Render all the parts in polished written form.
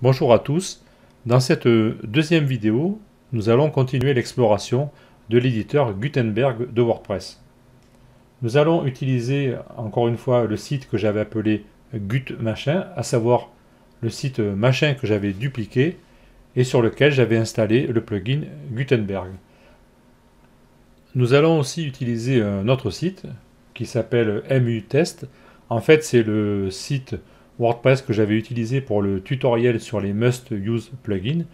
Bonjour à tous, dans cette deuxième vidéo, nous allons continuer l'exploration de l'éditeur Gutenberg de WordPress. Nous allons utiliser encore une fois le site que j'avais appelé Gutmachin, à savoir le site machin que j'avais dupliqué et sur lequel j'avais installé le plugin Gutenberg. Nous allons aussi utiliser un autre site qui s'appelle MU-Test. En fait, c'est le site WordPress que j'avais utilisé pour le tutoriel sur les must-use plugins.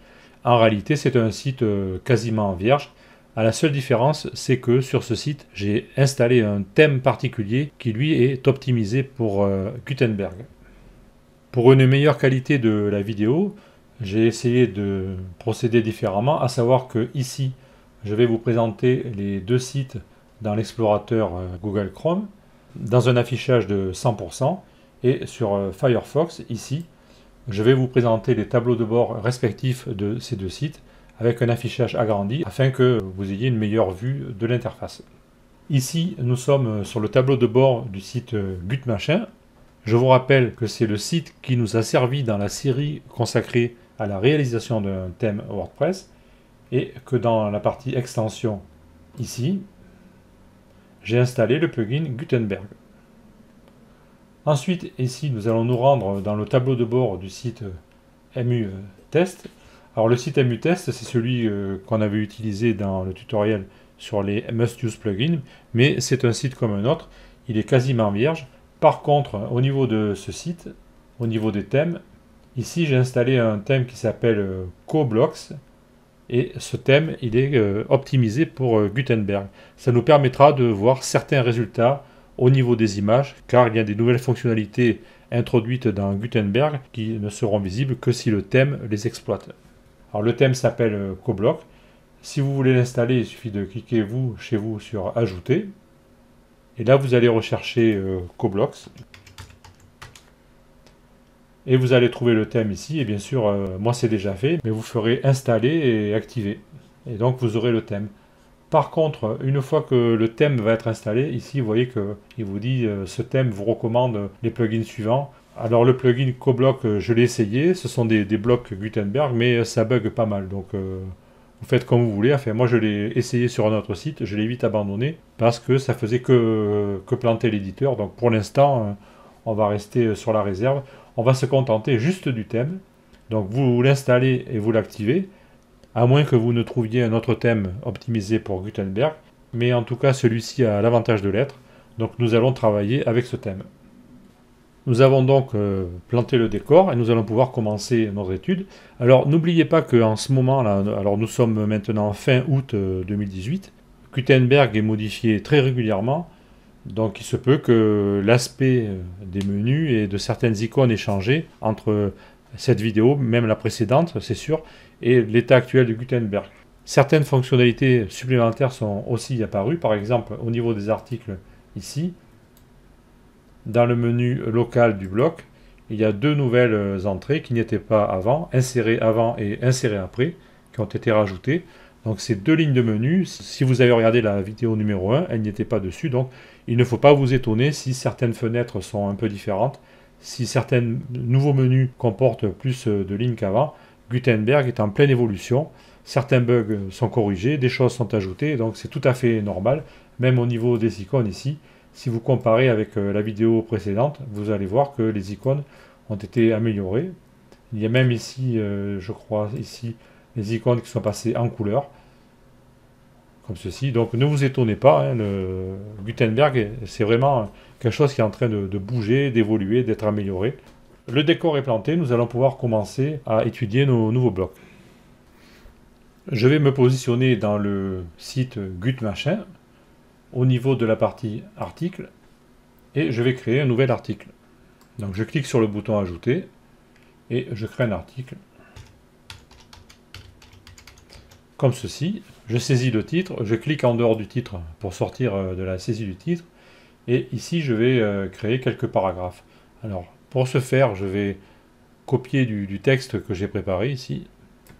En réalité, c'est un site quasiment vierge. La seule différence, c'est que sur ce site, j'ai installé un thème particulier qui lui est optimisé pour Gutenberg. Pour une meilleure qualité de la vidéo, j'ai essayé de procéder différemment, à savoir que ici, je vais vous présenter les deux sites dans l'explorateur Google Chrome, dans un affichage de 100%, et sur Firefox, ici, je vais vous présenter les tableaux de bord respectifs de ces deux sites, avec un affichage agrandi, afin que vous ayez une meilleure vue de l'interface. Ici, nous sommes sur le tableau de bord du site Gutmachin. Je vous rappelle que c'est le site qui nous a servi dans la série consacrée à la réalisation d'un thème WordPress et que dans la partie extension ici, j'ai installé le plugin Gutenberg. Ensuite, ici, nous allons nous rendre dans le tableau de bord du site MU-Test. Alors le site MU-Test, c'est celui qu'on avait utilisé dans le tutoriel sur les must-use plugins, mais c'est un site comme un autre, il est quasiment vierge. Par contre, au niveau de ce site, au niveau des thèmes, ici j'ai installé un thème qui s'appelle CoBlocks et ce thème il est optimisé pour Gutenberg. Ça nous permettra de voir certains résultats au niveau des images car il y a des nouvelles fonctionnalités introduites dans Gutenberg qui ne seront visibles que si le thème les exploite. Alors le thème s'appelle CoBlock. Si vous voulez l'installer, il suffit de cliquer chez vous sur Ajouter. Et là, vous allez rechercher CoBlocks. Et vous allez trouver le thème ici. Et bien sûr, moi c'est déjà fait, mais vous ferez installer et activer. Et donc vous aurez le thème. Par contre, une fois que le thème va être installé, ici vous voyez qu'il vous dit ce thème vous recommande les plugins suivants. Alors le plugin CoBlock, je l'ai essayé. Ce sont des blocs Gutenberg, mais ça bug pas mal. Donc vous faites comme vous voulez. Enfin, moi, je l'ai essayé sur un autre site. Je l'ai vite abandonné parce que ça faisait que planter l'éditeur. Donc, pour l'instant, on va rester sur la réserve. On va se contenter juste du thème. Donc, vous l'installez et vous l'activez. À moins que vous ne trouviez un autre thème optimisé pour Gutenberg. Mais en tout cas, celui-ci a l'avantage de l'être. Donc, nous allons travailler avec ce thème. Nous avons donc planté le décor et nous allons pouvoir commencer notre étude. Alors n'oubliez pas qu'en ce moment, là, alors nous sommes maintenant fin août 2018, Gutenberg est modifié très régulièrement, donc il se peut que l'aspect des menus et de certaines icônes ait changé entre cette vidéo, même la précédente, c'est sûr, et l'état actuel de Gutenberg. Certaines fonctionnalités supplémentaires sont aussi apparues, par exemple au niveau des articles ici. Dans le menu local du bloc, il y a deux nouvelles entrées qui n'étaient pas avant, insérer avant et insérer après, qui ont été rajoutées. Donc ces deux lignes de menu, si vous avez regardé la vidéo numéro 1, elles n'y étaient pas dessus, donc il ne faut pas vous étonner si certaines fenêtres sont un peu différentes, si certains nouveaux menus comportent plus de lignes qu'avant. Gutenberg est en pleine évolution, certains bugs sont corrigés, des choses sont ajoutées, donc c'est tout à fait normal, même au niveau des icônes ici. Si vous comparez avec la vidéo précédente, vous allez voir que les icônes ont été améliorées. Il y a même ici, je crois, ici, les icônes qui sont passées en couleur, comme ceci. Donc ne vous étonnez pas, hein, le Gutenberg, c'est vraiment quelque chose qui est en train de bouger, d'évoluer, d'être amélioré. Le décor est planté, nous allons pouvoir commencer à étudier nos nouveaux blocs. Je vais me positionner dans le site Gutmachin, au niveau de la partie article et je vais créer un nouvel article. Donc je clique sur le bouton ajouter et je crée un article comme ceci. Je saisis le titre, je clique en dehors du titre pour sortir de la saisie du titre et ici je vais créer quelques paragraphes. Alors pour ce faire, je vais copier du texte que j'ai préparé ici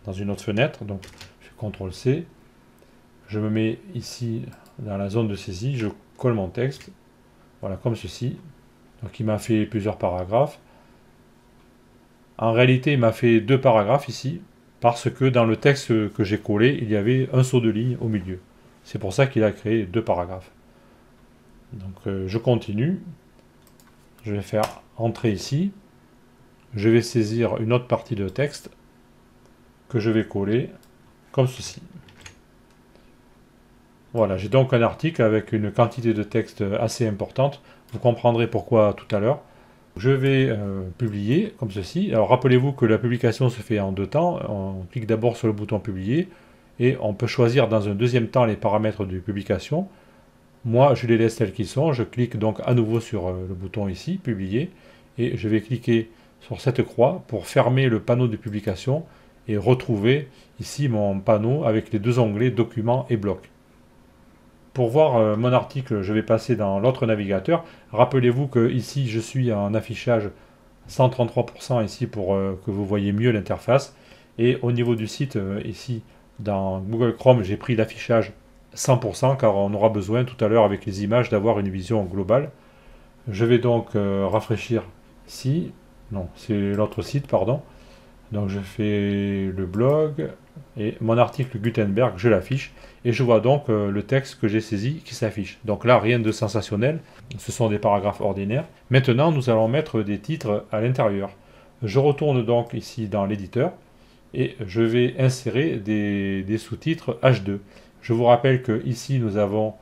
dans une autre fenêtre. Donc je fais CTRL-C, je me mets ici dans la zone de saisie, je colle mon texte, voilà, comme ceci. Donc il m'a fait plusieurs paragraphes. En réalité, il m'a fait 2 paragraphes ici, parce que dans le texte que j'ai collé, il y avait un saut de ligne au milieu. C'est pour ça qu'il a créé 2 paragraphes. Donc je continue. Je vais faire entrer ici. Je vais saisir une autre partie de texte que je vais coller comme ceci. Voilà, j'ai donc un article avec une quantité de texte assez importante. Vous comprendrez pourquoi tout à l'heure. Je vais publier comme ceci. Alors rappelez-vous que la publication se fait en 2 temps. On clique d'abord sur le bouton publier et on peut choisir dans un deuxième temps les paramètres de publication. Moi, je les laisse tels qu'ils sont. Je clique donc à nouveau sur le bouton ici, publier, et je vais cliquer sur cette croix pour fermer le panneau de publication et retrouver ici mon panneau avec les 2 onglets documents et blocs. Pour voir mon article, je vais passer dans l'autre navigateur. Rappelez-vous que ici, je suis en affichage 133% ici pour que vous voyez mieux l'interface. Et au niveau du site, ici, dans Google Chrome, j'ai pris l'affichage 100% car on aura besoin tout à l'heure avec les images d'avoir une vision globale. Je vais donc rafraîchir ici. Non, c'est l'autre site, pardon. Donc je fais le blog et mon article Gutenberg, je l'affiche et je vois donc le texte que j'ai saisi qui s'affiche. Donc là, rien de sensationnel, ce sont des paragraphes ordinaires. Maintenant, nous allons mettre des titres à l'intérieur. Je retourne donc ici dans l'éditeur et je vais insérer des sous-titres H2. Je vous rappelle que ici nous avons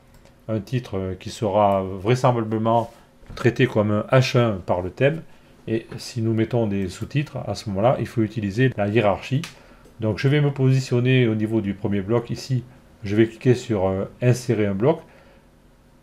un titre qui sera vraisemblablement traité comme un H1 par le thème. Et si nous mettons des sous-titres, à ce moment-là, il faut utiliser la hiérarchie. Donc je vais me positionner au niveau du premier bloc ici. Je vais cliquer sur insérer un bloc.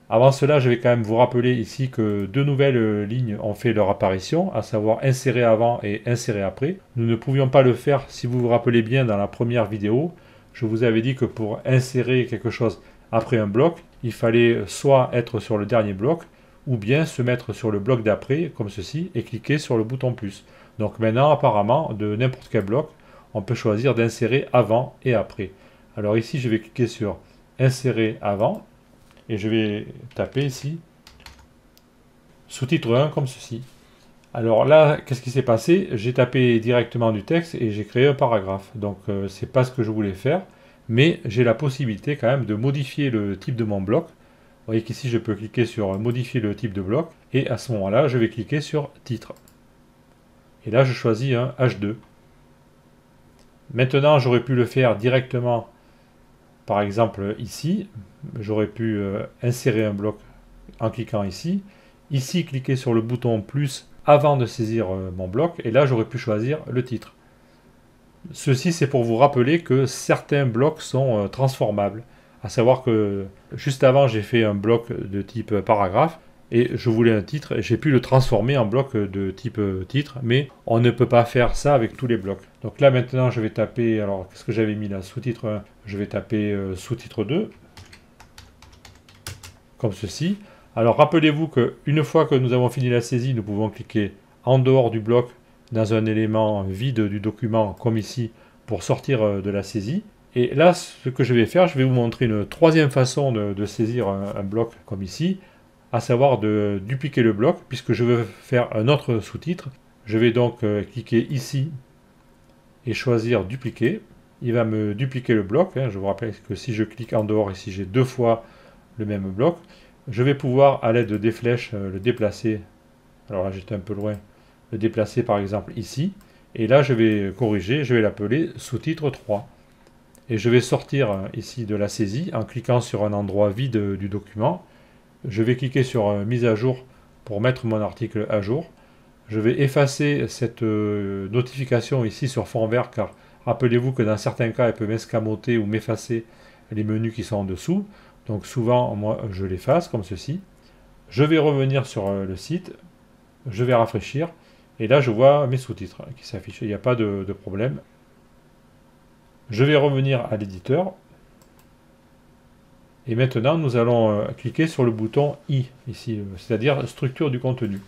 Avant cela, je vais quand même vous rappeler ici que 2 nouvelles lignes ont fait leur apparition, à savoir insérer avant et insérer après. Nous ne pouvions pas le faire, si vous vous rappelez bien, dans la première vidéo. Je vous avais dit que pour insérer quelque chose après un bloc, il fallait soit être sur le dernier bloc, ou bien se mettre sur le bloc d'après, comme ceci, et cliquer sur le bouton plus. Donc maintenant, apparemment, de n'importe quel bloc, on peut choisir d'insérer avant et après. Alors ici, je vais cliquer sur insérer avant, et je vais taper ici, sous-titre 1, comme ceci. Alors là, qu'est-ce qui s'est passé? J'ai tapé directement du texte et j'ai créé un paragraphe. Donc c'est pas ce que je voulais faire, mais j'ai la possibilité quand même de modifier le type de mon bloc. Vous voyez qu'ici, je peux cliquer sur modifier le type de bloc. Et à ce moment-là, je vais cliquer sur titre. Et là, je choisis un H2. Maintenant, j'aurais pu le faire directement, par exemple ici. J'aurais pu insérer un bloc en cliquant ici. Ici, cliquer sur le bouton plus avant de saisir mon bloc. Et là, j'aurais pu choisir le titre. Ceci, c'est pour vous rappeler que certains blocs sont transformables. À savoir que juste avant, j'ai fait un bloc de type paragraphe et je voulais un titre et j'ai pu le transformer en bloc de type titre, mais on ne peut pas faire ça avec tous les blocs. Donc là, maintenant, je vais taper, alors qu'est-ce que j'avais mis là? Sous-titre 1, je vais taper sous-titre 2, comme ceci. Alors rappelez-vous qu'une fois que nous avons fini la saisie, nous pouvons cliquer en dehors du bloc dans un élément vide du document, comme ici, pour sortir de la saisie. Et là, ce que je vais faire, je vais vous montrer une troisième façon de saisir un bloc comme ici, à savoir de dupliquer le bloc, puisque je veux faire un autre sous-titre. Je vais donc cliquer ici et choisir dupliquer. Il va me dupliquer le bloc. Je vous rappelle que si je clique en dehors ici, j'ai 2 fois le même bloc. Je vais pouvoir, à l'aide des flèches, le déplacer. Alors là, j'étais un peu loin. Le déplacer par exemple ici. Et là, je vais corriger, je vais l'appeler sous-titre 3. Et je vais sortir ici de la saisie en cliquant sur un endroit vide du document. Je vais cliquer sur mise à jour pour mettre mon article à jour. Je vais effacer cette notification ici sur fond vert car rappelez-vous que dans certains cas elle peut m'escamoter ou m'effacer les menus qui sont en dessous. Donc souvent moi je l'efface comme ceci. Je vais revenir sur le site. Je vais rafraîchir. Et là je vois mes sous-titres qui s'affichent. Il n'y a pas de problème. Je vais revenir à l'éditeur. Et maintenant, nous allons cliquer sur le bouton I, ici, c'est-à-dire structure du contenu.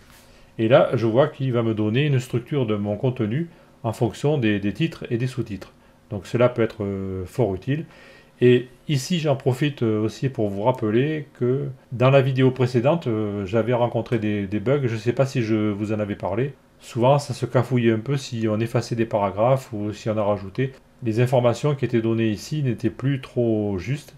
Et là, je vois qu'il va me donner une structure de mon contenu en fonction des titres et des sous-titres. Donc cela peut être fort utile. Et ici, j'en profite aussi pour vous rappeler que dans la vidéo précédente, j'avais rencontré des bugs. Je ne sais pas si je vous en avais parlé. Souvent, ça se cafouillait un peu si on effaçait des paragraphes ou si on a rajouté. Les informations qui étaient données ici n'étaient plus trop justes.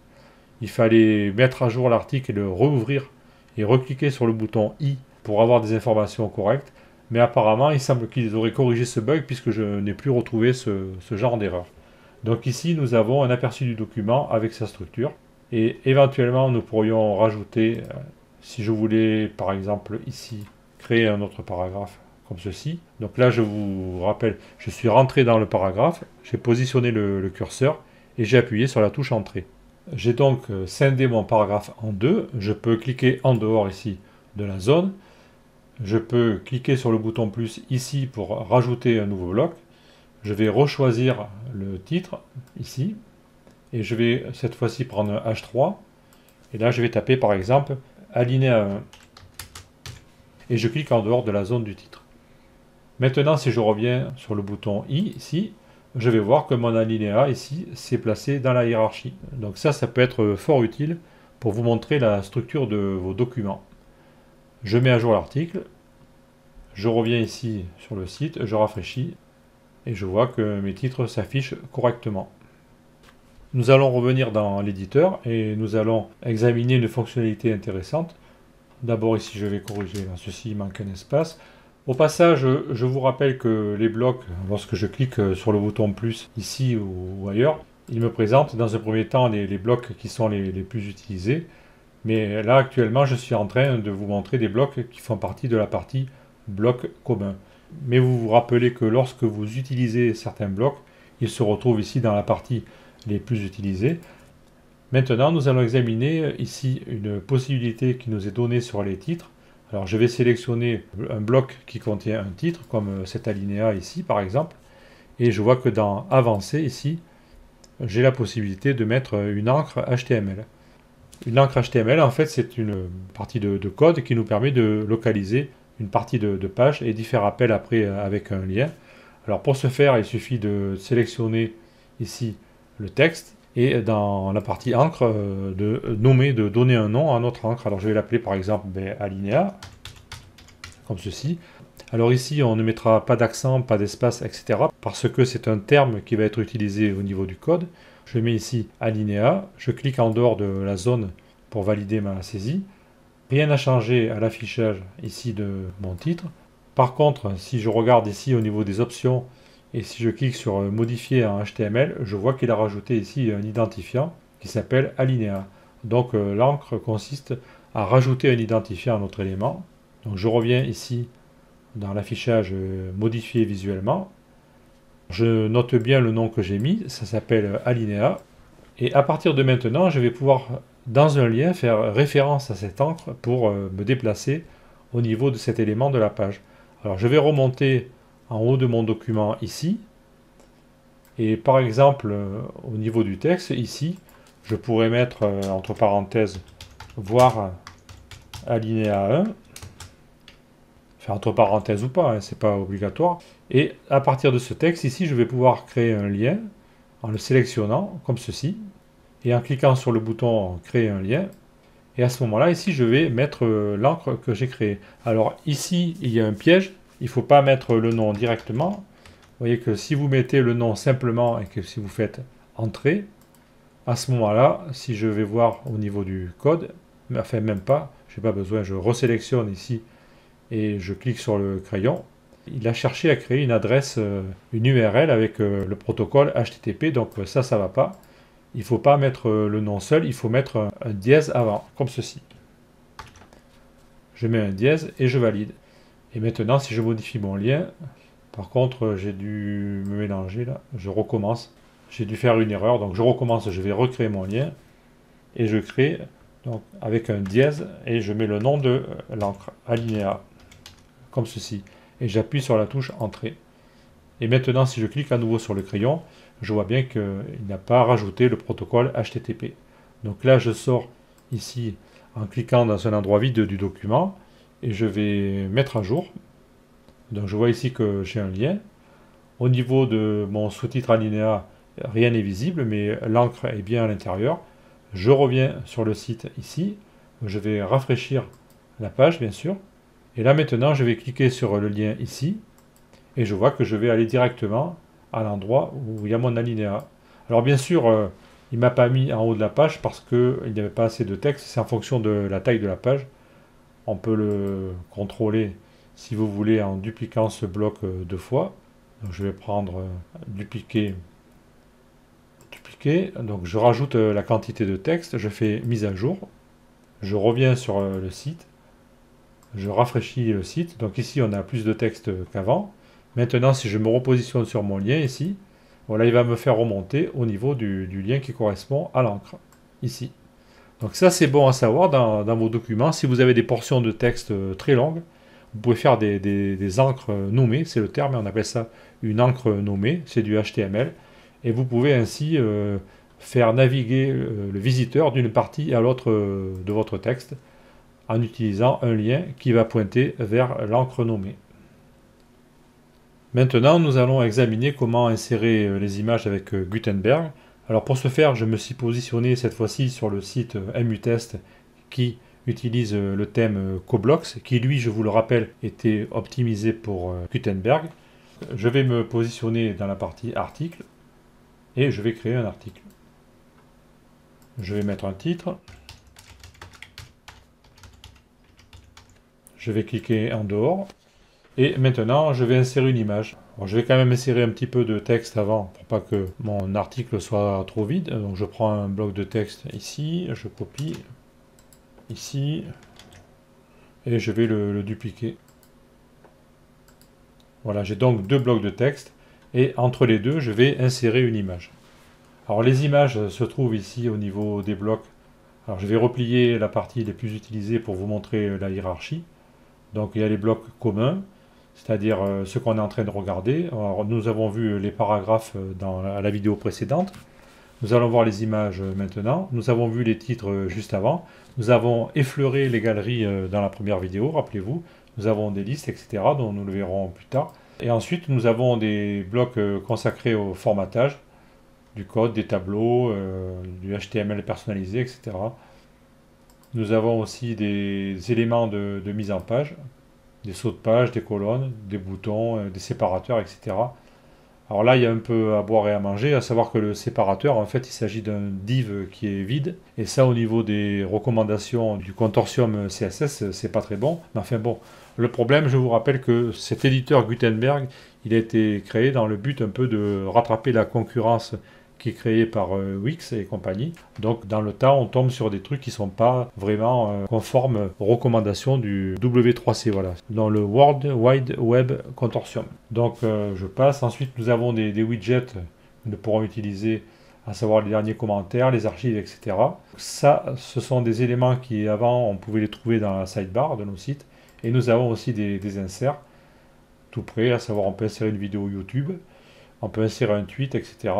Il fallait mettre à jour l'article et le rouvrir et recliquer sur le bouton I pour avoir des informations correctes. Mais apparemment, il semble qu'ils auraient corrigé ce bug puisque je n'ai plus retrouvé ce genre d'erreur. Donc ici, nous avons un aperçu du document avec sa structure. Et éventuellement, nous pourrions rajouter, si je voulais par exemple ici créer un autre paragraphe comme ceci. Donc là, je vous rappelle, je suis rentré dans le paragraphe, j'ai positionné le curseur et j'ai appuyé sur la touche Entrée. J'ai donc scindé mon paragraphe en deux. Je peux cliquer en dehors ici de la zone. Je peux cliquer sur le bouton plus ici pour rajouter un nouveau bloc. Je vais rechoisir le titre ici. Et je vais cette fois-ci prendre un H3. Et là, je vais taper par exemple alinéa 1. Et je clique en dehors de la zone du titre. Maintenant, si je reviens sur le bouton I ici, je vais voir que mon alinéa ici s'est placé dans la hiérarchie. Donc ça peut être fort utile pour vous montrer la structure de vos documents. Je mets à jour l'article, je reviens ici sur le site, je rafraîchis et je vois que mes titres s'affichent correctement. Nous allons revenir dans l'éditeur et nous allons examiner une fonctionnalité intéressante. D'abord ici je vais corriger, là, ceci il manque un espace. Au passage, je vous rappelle que les blocs, lorsque je clique sur le bouton plus ici ou ailleurs, il me présente dans un premier temps les blocs qui sont les plus utilisés. Mais là actuellement je suis en train de vous montrer des blocs qui font partie de la partie blocs communs. Mais vous vous rappelez que lorsque vous utilisez certains blocs, ils se retrouvent ici dans la partie les plus utilisés. Maintenant nous allons examiner ici une possibilité qui nous est donnée sur les titres. Alors je vais sélectionner un bloc qui contient un titre, comme cet alinéa ici par exemple, et je vois que dans Avancer ici, j'ai la possibilité de mettre une encre HTML. Une encre HTML en fait c'est une partie de code qui nous permet de localiser une partie de page et d'y faire appel après avec un lien. Alors pour ce faire, il suffit de sélectionner ici le texte et dans la partie encre, de donner un nom à notre encre. Alors je vais l'appeler par exemple alinéa, comme ceci. Alors ici, on ne mettra pas d'accent, pas d'espace, etc. parce que c'est un terme qui va être utilisé au niveau du code. Je mets ici alinéa, je clique en dehors de la zone pour valider ma saisie. Rien n'a changé à l'affichage ici de mon titre. Par contre, si je regarde ici au niveau des options, et si je clique sur modifier en HTML, je vois qu'il a rajouté ici un identifiant qui s'appelle alinéa. Donc l'encre consiste à rajouter un identifiant à notre élément. Donc je reviens ici dans l'affichage modifier visuellement. Je note bien le nom que j'ai mis, ça s'appelle alinéa. Et à partir de maintenant, je vais pouvoir dans un lien faire référence à cette encre pour me déplacer au niveau de cet élément de la page. Alors je vais remonter en haut de mon document ici, et par exemple au niveau du texte ici, je pourrais mettre entre parenthèses voir alinéa 1, faire entre parenthèses ou pas, hein, c'est pas obligatoire, et à partir de ce texte ici, je vais pouvoir créer un lien en le sélectionnant comme ceci, et en cliquant sur le bouton créer un lien, et à ce moment-là, ici, je vais mettre l'encre que j'ai créée. Alors ici, il y a un piège. Il ne faut pas mettre le nom directement. Vous voyez que si vous mettez le nom simplement et que si vous faites Entrée, à ce moment-là, si je vais voir au niveau du code, enfin même pas, je n'ai pas besoin, je resélectionne ici et je clique sur le crayon. Il a cherché à créer une adresse, une URL avec le protocole HTTP, donc ça ne va pas. Il ne faut pas mettre le nom seul, il faut mettre un dièse avant, comme ceci. Je mets un dièse et je valide. Et maintenant, si je modifie mon lien, par contre, j'ai dû me mélanger là, je recommence. J'ai dû faire une erreur, donc je recommence, je vais recréer mon lien. Et je crée donc, avec un dièse et je mets le nom de l'encre, alinéa, comme ceci. Et j'appuie sur la touche Entrée. Et maintenant, si je clique à nouveau sur le crayon, je vois bien qu'il n'a pas rajouté le protocole HTTP. Donc là, je sors ici en cliquant dans un endroit vide du document et je vais mettre à jour. Donc je vois ici que j'ai un lien. Au niveau de mon sous-titre alinéa, rien n'est visible, mais l'encre est bien à l'intérieur. Je reviens sur le site ici. Je vais rafraîchir la page, bien sûr. Et là maintenant, je vais cliquer sur le lien ici. et je vois que je vais aller directement à l'endroit où il y a mon alinéa. Alors bien sûr, il ne m'a pas mis en haut de la page parce qu'il n'y avait pas assez de texte, c'est en fonction de la taille de la page. On peut le contrôler si vous voulez en dupliquant ce bloc deux fois. Donc je vais prendre dupliquer, dupliquer. Donc je rajoute la quantité de texte, je fais mise à jour. Je reviens sur le site, je rafraîchis le site. Donc ici on a plus de texte qu'avant. Maintenant si je me repositionne sur mon lien ici, voilà, il va me faire remonter au niveau du lien qui correspond à l'encre, ici. Donc ça c'est bon à savoir dans vos documents. Si vous avez des portions de texte très longues, vous pouvez faire des encres nommées, c'est le terme, on appelle ça une encre nommée, c'est du HTML. Et vous pouvez ainsi faire naviguer le visiteur d'une partie à l'autre de votre texte en utilisant un lien qui va pointer vers l'encre nommée. Maintenant, nous allons examiner comment insérer les images avec Gutenberg. Alors pour ce faire, je me suis positionné cette fois-ci sur le site MUTest qui utilise le thème Coblox, qui lui, je vous le rappelle, était optimisé pour Gutenberg. Je vais me positionner dans la partie article et je vais créer un article. Je vais mettre un titre. Je vais cliquer en dehors. Et maintenant, je vais insérer une image. Alors, je vais quand même insérer un petit peu de texte avant pour pas que mon article soit trop vide. Donc je prends un bloc de texte ici, je copie ici et je vais le dupliquer. Voilà, j'ai donc deux blocs de texte et entre les deux, je vais insérer une image. Alors les images se trouvent ici au niveau des blocs. Alors je vais replier la partie les plus utilisées pour vous montrer la hiérarchie. Donc il y a les blocs communs, c'est-à-dire ce qu'on est en train de regarder. Alors, nous avons vu les paragraphes dans la vidéo précédente. Nous allons voir les images maintenant. Nous avons vu les titres juste avant. Nous avons effleuré les galeries dans la première vidéo, rappelez-vous. Nous avons des listes, etc., dont nous le verrons plus tard. Et ensuite, nous avons des blocs consacrés au formatage, du code, des tableaux, du HTML personnalisé, etc. Nous avons aussi des éléments de mise en page, des sauts de page, des colonnes, des boutons, des séparateurs, etc. Alors là, il y a un peu à boire et à manger, à savoir que le séparateur, en fait, il s'agit d'un div qui est vide. Et ça, au niveau des recommandations du consortium CSS, c'est pas très bon. Mais enfin bon, le problème, je vous rappelle que cet éditeur Gutenberg, il a été créé dans le but un peu de rattraper la concurrence qui est créée par Wix et compagnie. Donc dans le temps, on tombe sur des trucs qui ne sont pas vraiment conformes aux recommandations du W3C, voilà, dans le World Wide Web Consortium. Donc je passe. Ensuite, nous avons des widgets que nous pourrons utiliser, à savoir les derniers commentaires, les archives, etc. Ça, ce sont des éléments qui, avant, on pouvait les trouver dans la sidebar de nos sites. Et nous avons aussi des inserts tout près, à savoir on peut insérer une vidéo YouTube, on peut insérer un tweet, etc.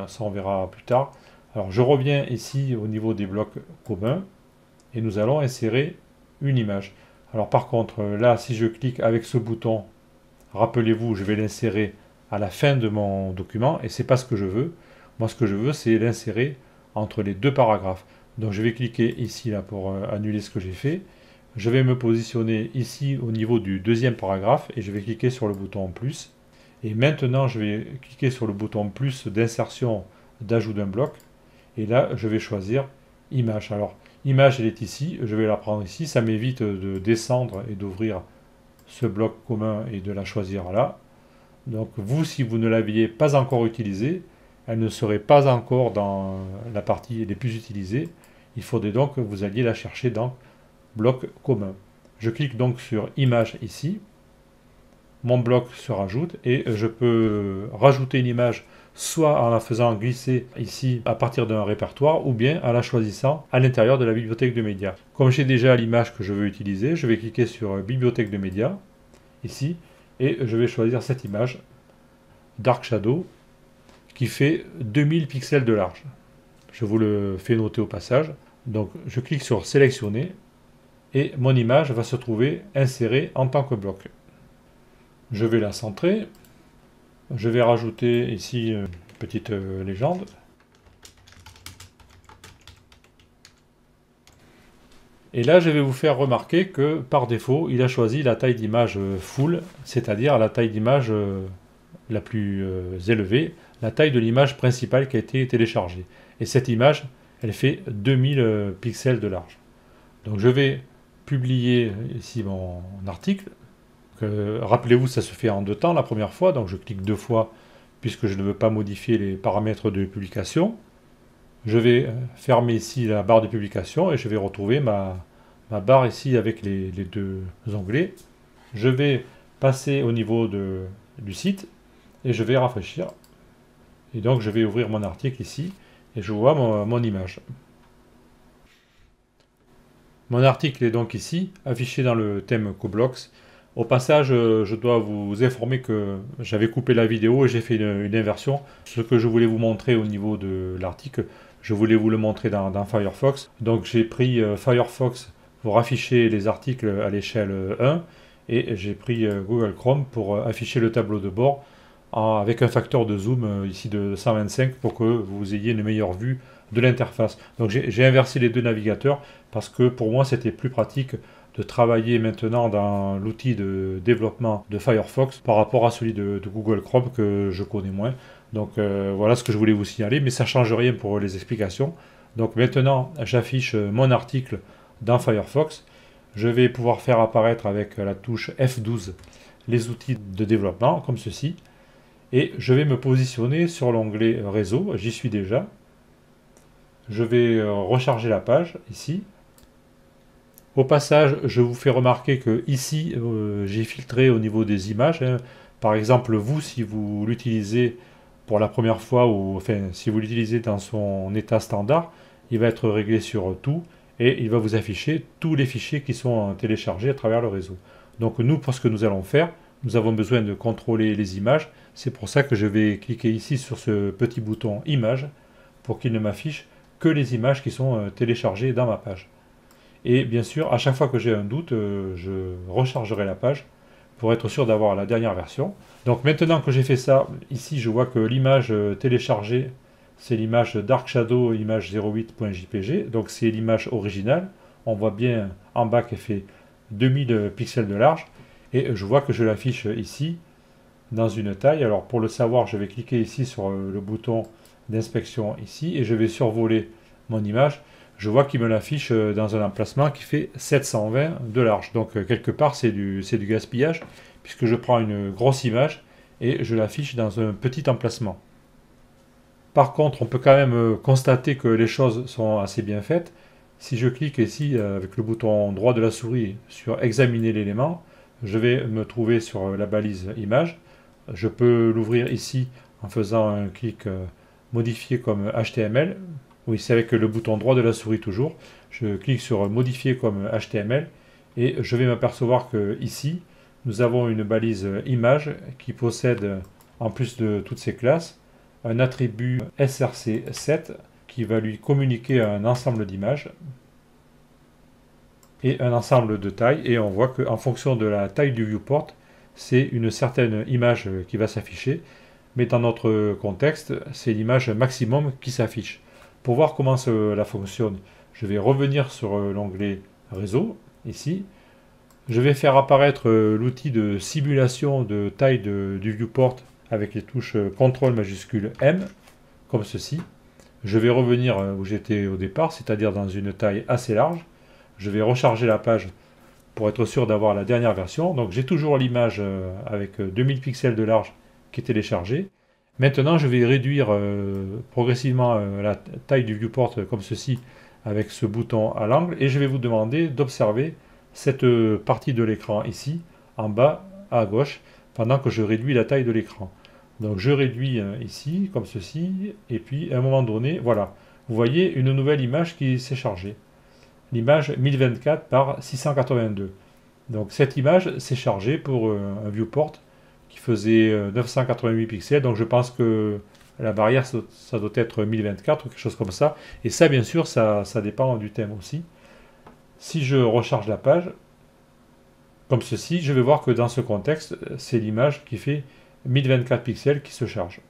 Ça, on verra plus tard. Alors, je reviens ici au niveau des blocs communs et nous allons insérer une image. Alors, par contre, là, si je clique avec ce bouton, rappelez-vous, je vais l'insérer à la fin de mon document et c'est pas ce que je veux. Moi, ce que je veux, c'est l'insérer entre les deux paragraphes. Donc, je vais cliquer ici là pour annuler ce que j'ai fait. Je vais me positionner ici au niveau du deuxième paragraphe et je vais cliquer sur le bouton plus. Et maintenant, je vais cliquer sur le bouton plus d'insertion d'ajout d'un bloc. Et là, je vais choisir image. Alors, image, elle est ici. Je vais la prendre ici. Ça m'évite de descendre et d'ouvrir ce bloc commun et de la choisir là. Donc, vous, si vous ne l'aviez pas encore utilisée, elle ne serait pas encore dans la partie les plus utilisées. Il faudrait donc que vous alliez la chercher dans bloc commun. Je clique donc sur image ici. Mon bloc se rajoute et je peux rajouter une image soit en la faisant glisser ici à partir d'un répertoire ou bien en la choisissant à l'intérieur de la bibliothèque de médias. Comme j'ai déjà l'image que je veux utiliser, je vais cliquer sur bibliothèque de médias ici et je vais choisir cette image Dark Shadow qui fait 2000 pixels de large. Je vous le fais noter au passage. Donc je clique sur sélectionner et mon image va se trouver insérée en tant que bloc. Je vais la centrer. Je vais rajouter ici une petite légende. Et là, je vais vous faire remarquer que par défaut, il a choisi la taille d'image full, c'est-à-dire la taille d'image la plus élevée, la taille de l'image principale qui a été téléchargée. Et cette image, elle fait 2000 pixels de large. Donc je vais publier ici mon article. Rappelez-vous, ça se fait en deux temps la première fois, donc je clique deux fois puisque je ne veux pas modifier les paramètres de publication. Je vais fermer ici la barre de publication et je vais retrouver ma barre ici avec les deux onglets. Je vais passer au niveau du site et je vais rafraîchir. Et donc je vais ouvrir mon article ici et je vois mon image. Mon article est donc ici, affiché dans le thème Coblox. Au passage, je dois vous informer que j'avais coupé la vidéo et j'ai fait une inversion. Ce que je voulais vous montrer au niveau de l'article, je voulais vous le montrer dans Firefox. Donc j'ai pris Firefox pour afficher les articles à l'échelle 1 et j'ai pris Google Chrome pour afficher le tableau de bord avec un facteur de zoom ici de 125 pour que vous ayez une meilleure vue de l'interface. Donc j'ai inversé les deux navigateurs parce que pour moi c'était plus pratique de travailler maintenant dans l'outil de développement de Firefox par rapport à celui de Google Chrome que je connais moins. Donc voilà ce que je voulais vous signaler, mais ça ne change rien pour les explications. Donc maintenant j'affiche mon article dans Firefox. Je vais pouvoir faire apparaître avec la touche F12 les outils de développement comme ceci. Et je vais me positionner sur l'onglet réseau, j'y suis déjà. Je vais recharger la page ici. Au passage, je vous fais remarquer que ici, j'ai filtré au niveau des images. Par exemple, vous, si vous l'utilisez pour la première fois, ou enfin, si vous l'utilisez dans son état standard, il va être réglé sur tout et il va vous afficher tous les fichiers qui sont téléchargés à travers le réseau. Donc nous, pour ce que nous allons faire, nous avons besoin de contrôler les images. C'est pour ça que je vais cliquer ici sur ce petit bouton Images pour qu'il ne m'affiche que les images qui sont téléchargées dans ma page. Et bien sûr, à chaque fois que j'ai un doute, je rechargerai la page pour être sûr d'avoir la dernière version. Donc maintenant que j'ai fait ça, ici je vois que l'image téléchargée, c'est l'image Dark Shadow image 08.jpg, donc c'est l'image originale. On voit bien en bas qu'elle fait 2000 pixels de large. Et je vois que je l'affiche ici dans une taille. Alors pour le savoir, je vais cliquer ici sur le bouton d'inspection ici et je vais survoler mon image. Je vois qu'il me l'affiche dans un emplacement qui fait 720 de large. Donc quelque part c'est du gaspillage puisque je prends une grosse image et je l'affiche dans un petit emplacement. Par contre, on peut quand même constater que les choses sont assez bien faites. Si je clique ici avec le bouton droit de la souris sur examiner l'élément, je vais me trouver sur la balise image. Je peux l'ouvrir ici en faisant un clic modifier comme HTML. Oui, c'est avec le bouton droit de la souris toujours. Je clique sur modifier comme HTML et je vais m'apercevoir que ici, nous avons une balise image qui possède, en plus de toutes ces classes, un attribut src7 qui va lui communiquer un ensemble d'images et un ensemble de tailles, et on voit qu'en fonction de la taille du viewport, c'est une certaine image qui va s'afficher, mais dans notre contexte, c'est l'image maximum qui s'affiche. Pour voir comment cela fonctionne, je vais revenir sur l'onglet réseau, ici. Je vais faire apparaître l'outil de simulation de taille du viewport avec les touches CTRL majuscule M, comme ceci. Je vais revenir où j'étais au départ, c'est-à-dire dans une taille assez large. Je vais recharger la page pour être sûr d'avoir la dernière version. Donc j'ai toujours l'image avec 2000 pixels de large qui est téléchargée. Maintenant je vais réduire progressivement la taille du viewport comme ceci avec ce bouton à l'angle et je vais vous demander d'observer cette partie de l'écran ici en bas à gauche pendant que je réduis la taille de l'écran. Donc je réduis ici comme ceci et puis à un moment donné, voilà, vous voyez une nouvelle image qui s'est chargée. L'image 1024 par 682. Donc cette image s'est chargée pour un viewport qui faisait 988 pixels. Donc je pense que la barrière, ça doit être 1024 ou quelque chose comme ça. Et ça, bien sûr, ça dépend du thème aussi. Si je recharge la page, comme ceci, je vais voir que dans ce contexte, c'est l'image qui fait 1024 pixels qui se charge.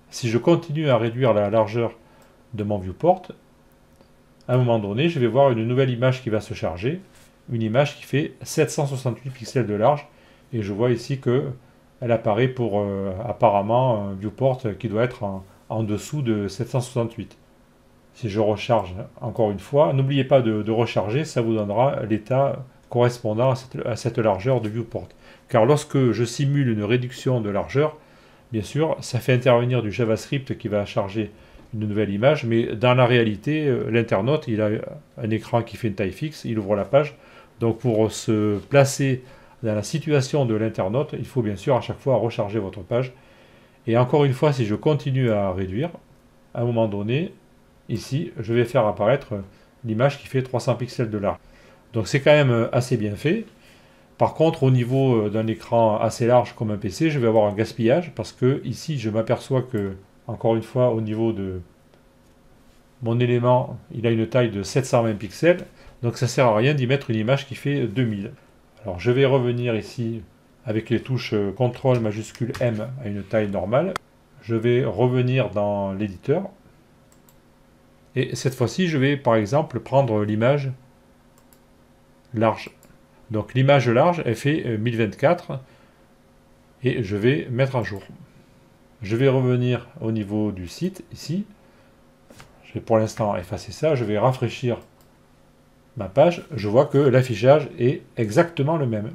Si je continue à réduire la largeur de mon viewport, à un moment donné, je vais voir une nouvelle image qui va se charger, une image qui fait 768 pixels de large, et je vois ici que elle apparaît pour apparemment un viewport qui doit être en dessous de 768. Si je recharge encore une fois, n'oubliez pas de recharger, ça vous donnera l'état correspondant à cette largeur de viewport. Car lorsque je simule une réduction de largeur, bien sûr, ça fait intervenir du JavaScript qui va charger une nouvelle image, mais dans la réalité, l'internaute, il a un écran qui fait une taille fixe, il ouvre la page. Donc pour se placer dans la situation de l'internaute, il faut bien sûr à chaque fois recharger votre page. Et encore une fois, si je continue à réduire, à un moment donné, ici, je vais faire apparaître l'image qui fait 300 pixels de large. Donc c'est quand même assez bien fait. Par contre, au niveau d'un écran assez large comme un PC, je vais avoir un gaspillage parce que ici, je m'aperçois que, encore une fois, au niveau de mon élément, il a une taille de 720 pixels. Donc ça ne sert à rien d'y mettre une image qui fait 2000. Alors je vais revenir ici avec les touches CTRL majuscule M à une taille normale. Je vais revenir dans l'éditeur. Et cette fois-ci, je vais par exemple prendre l'image large. Donc l'image large, elle fait 1024 et je vais mettre à jour. Je vais revenir au niveau du site, ici. Je vais pour l'instant effacer ça, je vais rafraîchir ma page. Je vois que l'affichage est exactement le même.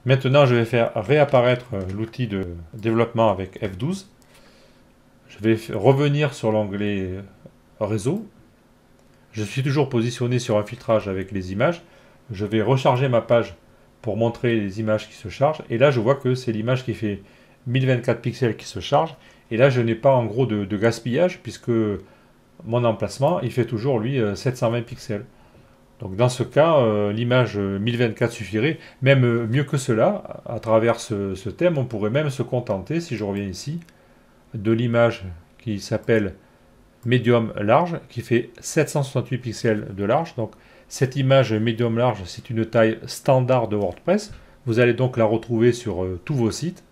Maintenant, je vais faire réapparaître l'outil de développement avec F12. Je vais revenir sur l'onglet réseau. Je suis toujours positionné sur un filtrage avec les images. Je vais recharger ma page pour montrer les images qui se chargent. Et là, je vois que c'est l'image qui fait 1024 pixels qui se charge. Et là, je n'ai pas en gros de gaspillage puisque mon emplacement, il fait toujours, lui, 720 pixels. Donc dans ce cas, l'image 1024 suffirait. Même mieux que cela, à travers ce thème, on pourrait même se contenter, si je reviens ici, de l'image qui s'appelle médium large, qui fait 768 pixels de large. Donc cette image médium large, c'est une taille standard de WordPress. Vous allez donc la retrouver sur tous vos sites.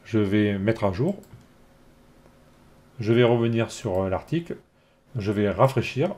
Je vais mettre à jour. Je vais revenir sur l'article. Je vais rafraîchir.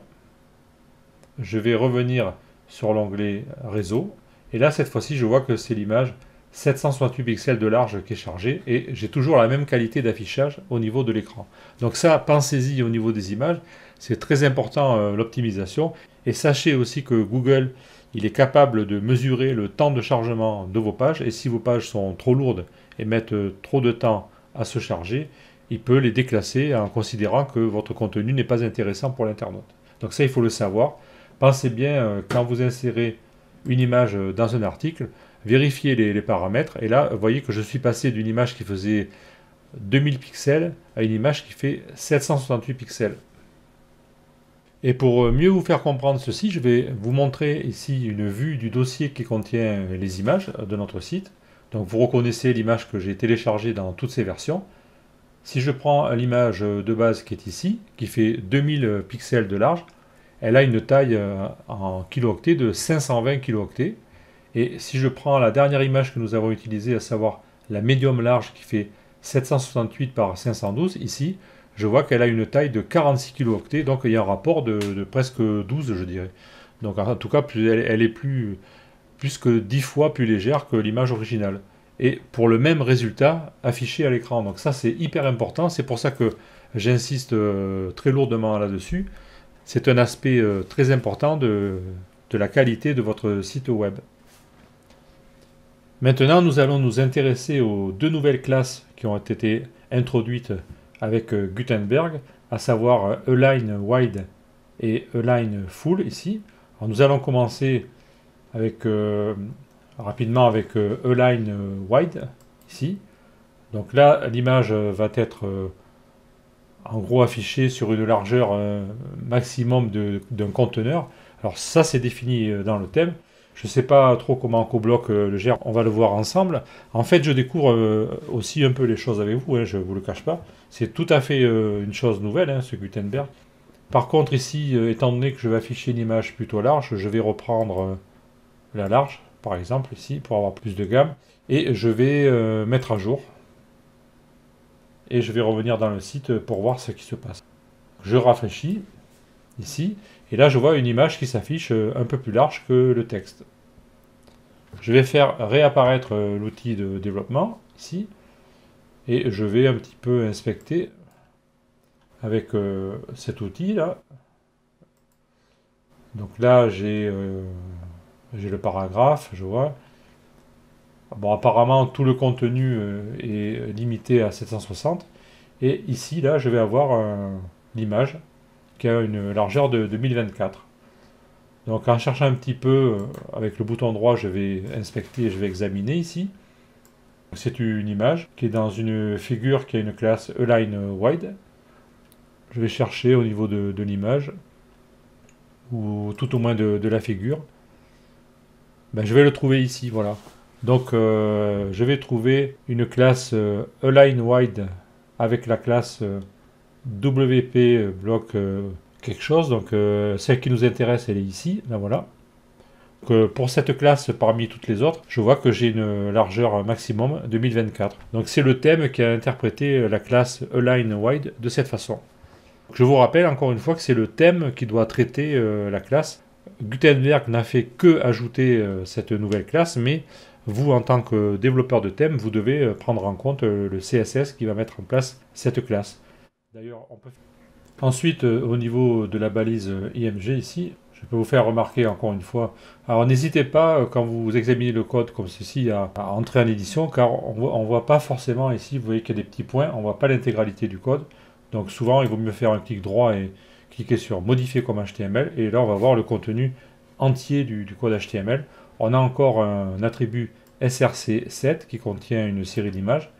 Je vais revenir sur l'onglet réseau. Et là, cette fois-ci, je vois que c'est l'image 768 pixels de large qui est chargée. Et j'ai toujours la même qualité d'affichage au niveau de l'écran. Donc ça, pensez-y au niveau des images. C'est très important l'optimisation. Et sachez aussi que Google, il est capable de mesurer le temps de chargement de vos pages. Et si vos pages sont trop lourdes et mettent trop de temps à se charger, il peut les déclasser en considérant que votre contenu n'est pas intéressant pour l'internaute. Donc ça, il faut le savoir. Pensez bien, quand vous insérez une image dans un article, vérifiez les paramètres. Et là, vous voyez que je suis passé d'une image qui faisait 2000 pixels à une image qui fait 768 pixels. Et pour mieux vous faire comprendre ceci, je vais vous montrer ici une vue du dossier qui contient les images de notre site. Donc vous reconnaissez l'image que j'ai téléchargée dans toutes ces versions. Si je prends l'image de base qui est ici, qui fait 2000 pixels de large, elle a une taille en kilooctets de 520 kilooctets. Et si je prends la dernière image que nous avons utilisée, à savoir la médium large qui fait 768 par 512, ici, je vois qu'elle a une taille de 46 kilooctets, donc il y a un rapport de presque 12, je dirais. Donc en tout cas, elle est plus que 10 fois plus légère que l'image originale. Et pour le même résultat affiché à l'écran. Donc ça, c'est hyper important. C'est pour ça que j'insiste très lourdement là-dessus. C'est un aspect très important de la qualité de votre site web. Maintenant, nous allons nous intéresser aux deux nouvelles classes qui ont été introduites avec Gutenberg, à savoir Align Wide et Align Full ici. Alors, nous allons commencer avec, rapidement avec Align Wide ici. Donc là, l'image va être en gros affiché sur une largeur maximum d'un conteneur. Alors ça, c'est défini dans le thème. Je ne sais pas trop comment CoBlock le gère, on va le voir ensemble. En fait, je découvre aussi un peu les choses avec vous, je ne vous le cache pas. C'est tout à fait une chose nouvelle, ce Gutenberg. Par contre, ici, étant donné que je vais afficher une image plutôt large, je vais reprendre la large, par exemple, ici, pour avoir plus de gamme. Et je vais mettre à jour. Et je vais revenir dans le site pour voir ce qui se passe. Je rafraîchis. ici, et là je vois une image qui s'affiche un peu plus large que le texte. Je vais faire réapparaître l'outil de développement, ici, et je vais un petit peu inspecter avec cet outil là. Donc là j'ai le paragraphe, je vois. Bon, apparemment tout le contenu est limité à 760. Et ici, là, je vais avoir l'image qui a une largeur de 2024. Donc en cherchant un petit peu, avec le bouton droit, je vais inspecter, je vais examiner ici. C'est une image qui est dans une figure qui a une classe Align Wide. Je vais chercher au niveau de l'image, ou tout au moins de la figure. Ben, je vais le trouver ici, voilà. Donc je vais trouver une classe Align Wide avec la classe WP bloc quelque chose. Donc celle qui nous intéresse, elle est ici, là voilà. Donc, pour cette classe parmi toutes les autres, je vois que j'ai une largeur maximum 2024. Donc c'est le thème qui a interprété la classe Align Wide de cette façon. Je vous rappelle encore une fois que c'est le thème qui doit traiter la classe. Gutenberg n'a fait que ajouter cette nouvelle classe, mais vous, en tant que développeur de thème, vous devez prendre en compte le CSS qui va mettre en place cette classe. D'ailleurs, on peut... Ensuite, au niveau de la balise IMG ici, je peux vous faire remarquer encore une fois. Alors n'hésitez pas, quand vous examinez le code comme ceci, à entrer en édition, car on voit pas forcément ici, vous voyez qu'il y a des petits points, on voit pas l'intégralité du code. Donc souvent, il vaut mieux faire un clic droit et cliquer sur modifier comme HTML, et là on va voir le contenu entier du code HTML. On a encore un attribut src7 qui contient une série d'images,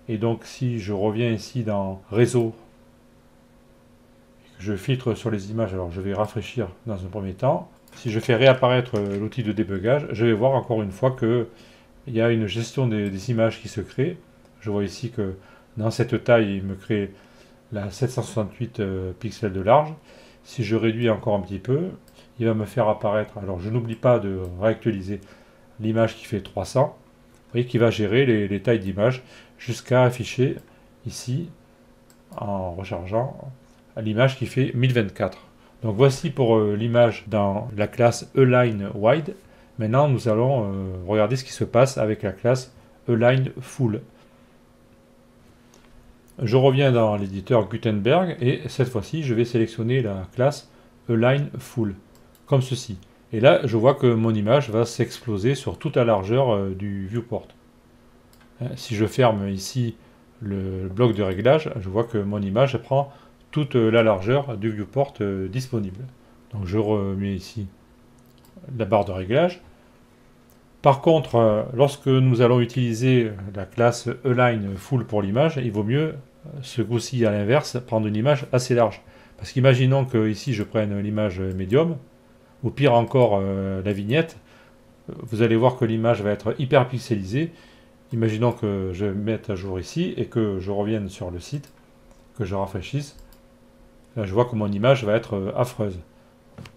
et donc si je reviens ici dans réseau, je filtre sur les images, alors je vais rafraîchir dans un premier temps. Si je fais réapparaître l'outil de débugage, je vais voir encore une fois qu'il y a une gestion des images qui se crée. Je vois ici que dans cette taille, il me crée la 768 pixels de large. Si je réduis encore un petit peu, il va me faire apparaître, alors je n'oublie pas de réactualiser l'image qui fait 300, vous voyez qu'il va gérer les tailles d'image jusqu'à afficher ici, en rechargeant, l'image qui fait 1024. Donc voici pour l'image dans la classe Align Wide. Maintenant nous allons regarder ce qui se passe avec la classe Align Full. Je reviens dans l'éditeur Gutenberg et cette fois-ci je vais sélectionner la classe Align Full, comme ceci. Et là je vois que mon image va s'exploser sur toute la largeur du viewport. Si je ferme ici le bloc de réglage, je vois que mon image prend toute la largeur du viewport disponible. Donc je remets ici la barre de réglage. Par contre, lorsque nous allons utiliser la classe Align Full pour l'image, il vaut mieux ce coup-ci à l'inverse, prendre une image assez large. Parce qu'imaginons que ici je prenne l'image médium, ou pire encore la vignette, vous allez voir que l'image va être hyper pixelisée. Imaginons que je mette à jour ici et que je revienne sur le site, que je rafraîchisse. Là, je vois que mon image va être affreuse.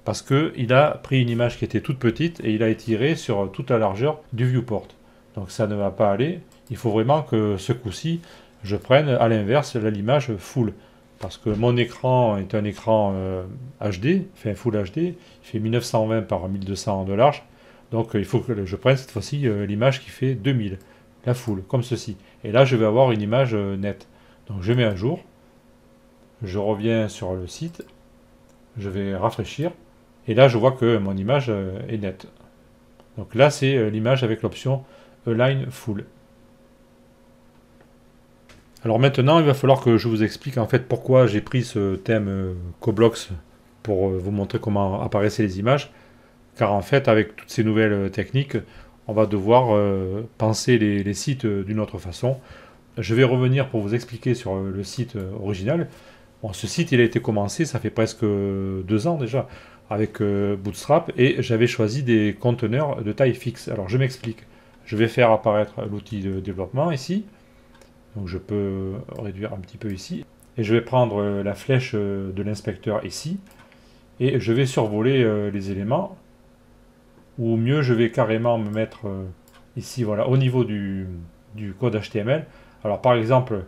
Parce qu'il a pris une image qui était toute petite et il a étiré sur toute la largeur du viewport. Donc ça ne va pas aller. Il faut vraiment que ce coup-ci, je prenne à l'inverse l'image full. Parce que mon écran est un écran HD, enfin Full HD, il fait 1920 par 1200 de large. Donc il faut que je prenne cette fois-ci l'image qui fait 2000, la full, comme ceci. Et là je vais avoir une image nette. Donc je mets à jour. Je reviens sur le site, je vais rafraîchir, et là je vois que mon image est nette. Donc là c'est l'image avec l'option Align Full. Alors maintenant il va falloir que je vous explique en fait pourquoi j'ai pris ce thème Coblox pour vous montrer comment apparaissaient les images, car en fait avec toutes ces nouvelles techniques, on va devoir penser les sites d'une autre façon. Je vais revenir pour vous expliquer sur le site original. Bon, ce site, il a été commencé, ça fait presque 2 ans déjà, avec Bootstrap, et j'avais choisi des conteneurs de taille fixe. Alors, je m'explique. Je vais faire apparaître l'outil de développement ici. Donc, je peux réduire un petit peu ici. Et je vais prendre la flèche de l'inspecteur ici, et je vais survoler les éléments. Ou mieux, je vais carrément me mettre ici, voilà, au niveau du code HTML. Alors, par exemple,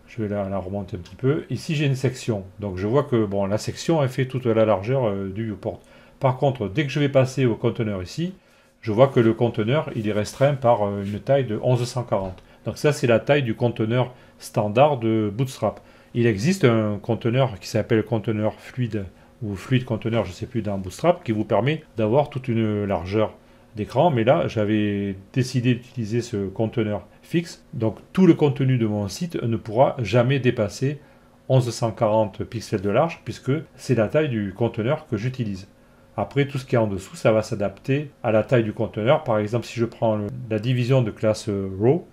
Je vais la remonter un petit peu. Ici, j'ai une section. Donc, je vois que bon, la section, elle fait toute la largeur du viewport. Par contre, dès que je vais passer au conteneur ici, je vois que le conteneur, il est restreint par une taille de 1140. Donc ça, c'est la taille du conteneur standard de Bootstrap. Il existe un conteneur qui s'appelle conteneur fluide ou fluide conteneur, je ne sais plus, dans Bootstrap, qui vous permet d'avoir toute une largeur d'écran. Mais là, j'avais décidé d'utiliser ce conteneur fixe. Donc tout le contenu de mon site ne pourra jamais dépasser 1140 pixels de large, puisque c'est la taille du conteneur que j'utilise. Après, tout ce qui est en dessous, ça va s'adapter à la taille du conteneur. Par exemple, si je prends la division de classe row,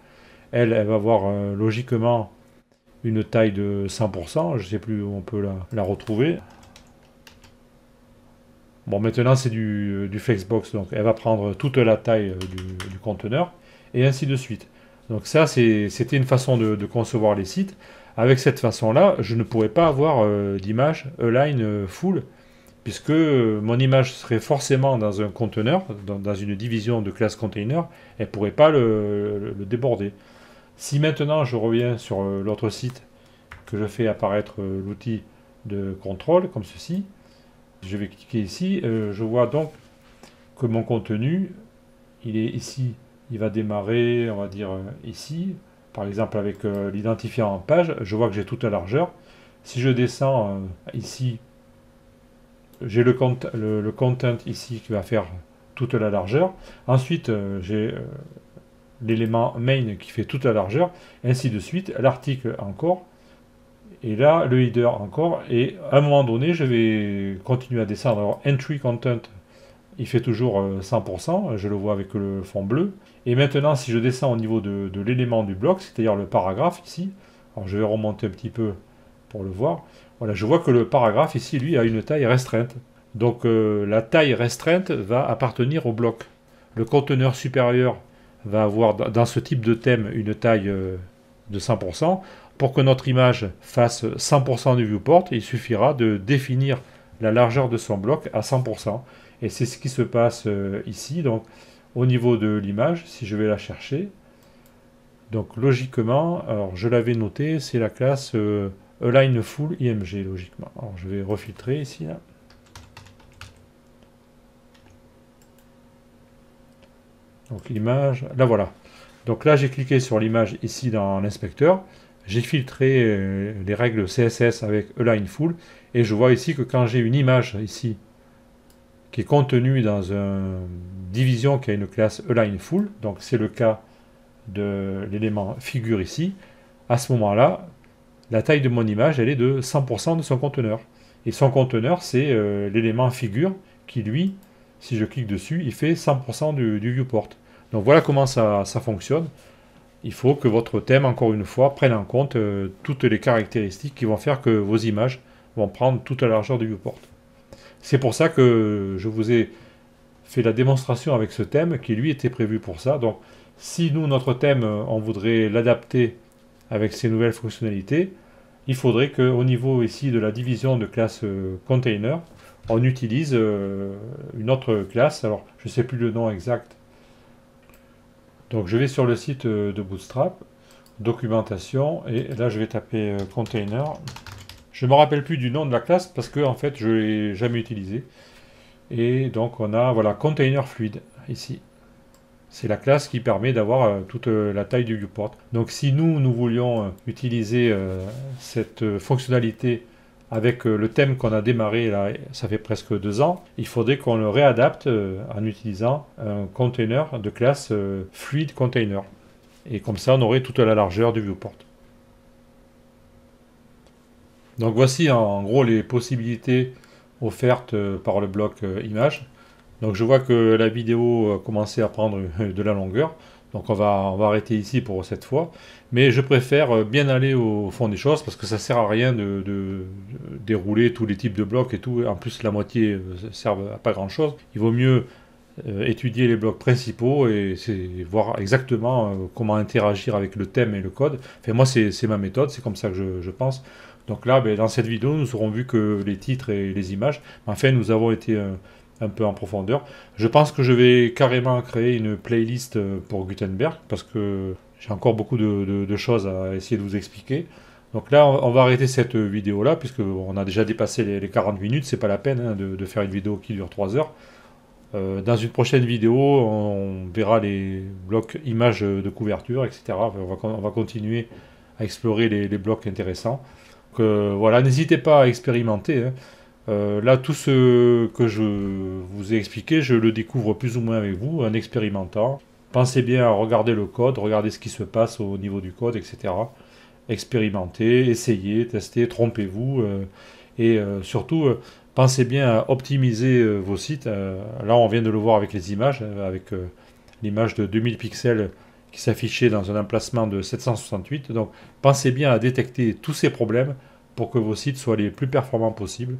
elle va avoir logiquement une taille de 100%. Je ne sais plus où on peut la retrouver. Bon, maintenant, c'est du Flexbox, donc elle va prendre toute la taille du conteneur, et ainsi de suite. Donc ça, c'était une façon de concevoir les sites. Avec cette façon-là, je ne pourrais pas avoir d'image align full, puisque mon image serait forcément dans un conteneur, dans une division de classe container, elle ne pourrait pas le déborder. Si maintenant je reviens sur l'autre site, que je fais apparaître l'outil de contrôle, comme ceci, je vais cliquer ici, je vois donc que mon contenu, il est ici, il va démarrer, on va dire ici, par exemple avec l'identifiant en page, je vois que j'ai toute la largeur. Si je descends ici, j'ai le content ici qui va faire toute la largeur. Ensuite, j'ai l'élément main qui fait toute la largeur, ainsi de suite, l'article encore, et là, le header encore, et à un moment donné, je vais continuer à descendre. Alors, entry content, il fait toujours 100%, je le vois avec le fond bleu. Et maintenant, si je descends au niveau de l'élément du bloc, c'est-à-dire le paragraphe ici, alors je vais remonter un petit peu pour le voir. Voilà, je vois que le paragraphe ici, lui, a une taille restreinte. Donc la taille restreinte va appartenir au bloc. Le conteneur supérieur va avoir dans ce type de thème une taille de 100%. Pour que notre image fasse 100% du viewport, il suffira de définir la largeur de son bloc à 100%. Et c'est ce qui se passe ici. Donc au niveau de l'image, si je vais la chercher, donc logiquement, alors je l'avais noté, c'est la classe Align Full IMG logiquement. Alors je vais refiltrer ici. Là. Donc l'image, là voilà. Donc là j'ai cliqué sur l'image ici dans l'inspecteur. J'ai filtré les règles CSS avec Align Full. Et je vois ici que quand j'ai une image ici qui est contenue dans une division qui a une classe Align Full, donc c'est le cas de l'élément figure ici, à ce moment-là, la taille de mon image, elle est de 100% de son conteneur. Et son conteneur, c'est l'élément figure qui, lui, si je clique dessus, il fait 100% du viewport. Donc voilà comment ça fonctionne. Il faut que votre thème, encore une fois, prenne en compte toutes les caractéristiques qui vont faire que vos images vont prendre toute la largeur du viewport. C'est pour ça que je vous ai fait la démonstration avec ce thème qui, lui, était prévu pour ça. Donc, si nous, notre thème, on voudrait l'adapter avec ces nouvelles fonctionnalités, il faudrait qu'au niveau ici de la division de classe container, on utilise une autre classe. Alors, je ne sais plus le nom exact. Donc, je vais sur le site de Bootstrap, documentation, et là, je vais taper container. Je ne me rappelle plus du nom de la classe parce que, en fait, je ne l'ai jamais utilisé. Et donc, on a, voilà, container fluide, ici. C'est la classe qui permet d'avoir toute la taille du viewport. Donc si nous voulions utiliser cette fonctionnalité avec le thème qu'on a démarré, là, ça fait presque 2 ans, il faudrait qu'on le réadapte en utilisant un container de classe fluid container. Et comme ça, on aurait toute la largeur du viewport. Donc voici en gros les possibilités offertes par le bloc image. Donc je vois que la vidéo a commencé à prendre de la longueur, donc on va arrêter ici pour cette fois. Mais je préfère bien aller au fond des choses parce que ça sert à rien de dérouler tous les types de blocs et tout. En plus la moitié ne servent à pas grand chose. Il vaut mieux étudier les blocs principaux et voir exactement comment interagir avec le thème et le code. Enfin moi c'est ma méthode, c'est comme ça que je pense. Donc là dans cette vidéo nous aurons vu que les titres et les images. Enfin nous avons été un peu en profondeur. Je pense que je vais carrément créer une playlist pour Gutenberg parce que j'ai encore beaucoup de choses à essayer de vous expliquer. Donc là, on va arrêter cette vidéo-là, puisque on a déjà dépassé les 40 minutes, c'est pas la peine hein, de faire une vidéo qui dure 3 heures. Dans une prochaine vidéo, on verra les blocs images de couverture, etc. On va continuer à explorer les blocs intéressants. Donc, voilà, n'hésitez pas à expérimenter, hein. Là, tout ce que je vous ai expliqué, je le découvre plus ou moins avec vous, en expérimentant. Pensez bien à regarder le code, regarder ce qui se passe au niveau du code, etc. Expérimentez, essayez, testez, trompez-vous. Et surtout, pensez bien à optimiser vos sites. Là, on vient de le voir avec les images, avec l'image de 2000 pixels qui s'affichait dans un emplacement de 768. Donc, pensez bien à détecter tous ces problèmes pour que vos sites soient les plus performants possibles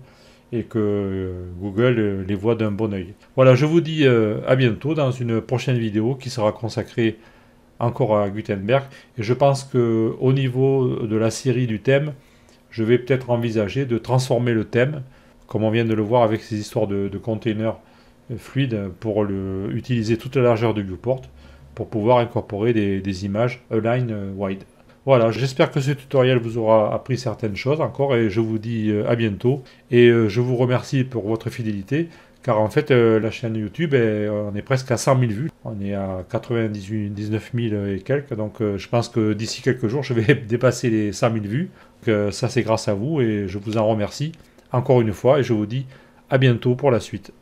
et que Google les voit d'un bon œil. Voilà, je vous dis à bientôt dans une prochaine vidéo qui sera consacrée encore à Gutenberg. Et je pense que au niveau de la série du thème, je vais peut-être envisager de transformer le thème, comme on vient de le voir avec ces histoires de containers fluides, pour utiliser toute la largeur de viewport, pour pouvoir incorporer des images align wide. Voilà, j'espère que ce tutoriel vous aura appris certaines choses encore et je vous dis à bientôt. Et je vous remercie pour votre fidélité, car en fait la chaîne YouTube, on est presque à 100 000 vues. On est à 19 000 et quelques, donc je pense que d'ici quelques jours, je vais dépasser les 100 000 vues. Donc, ça c'est grâce à vous et je vous en remercie encore une fois et je vous dis à bientôt pour la suite.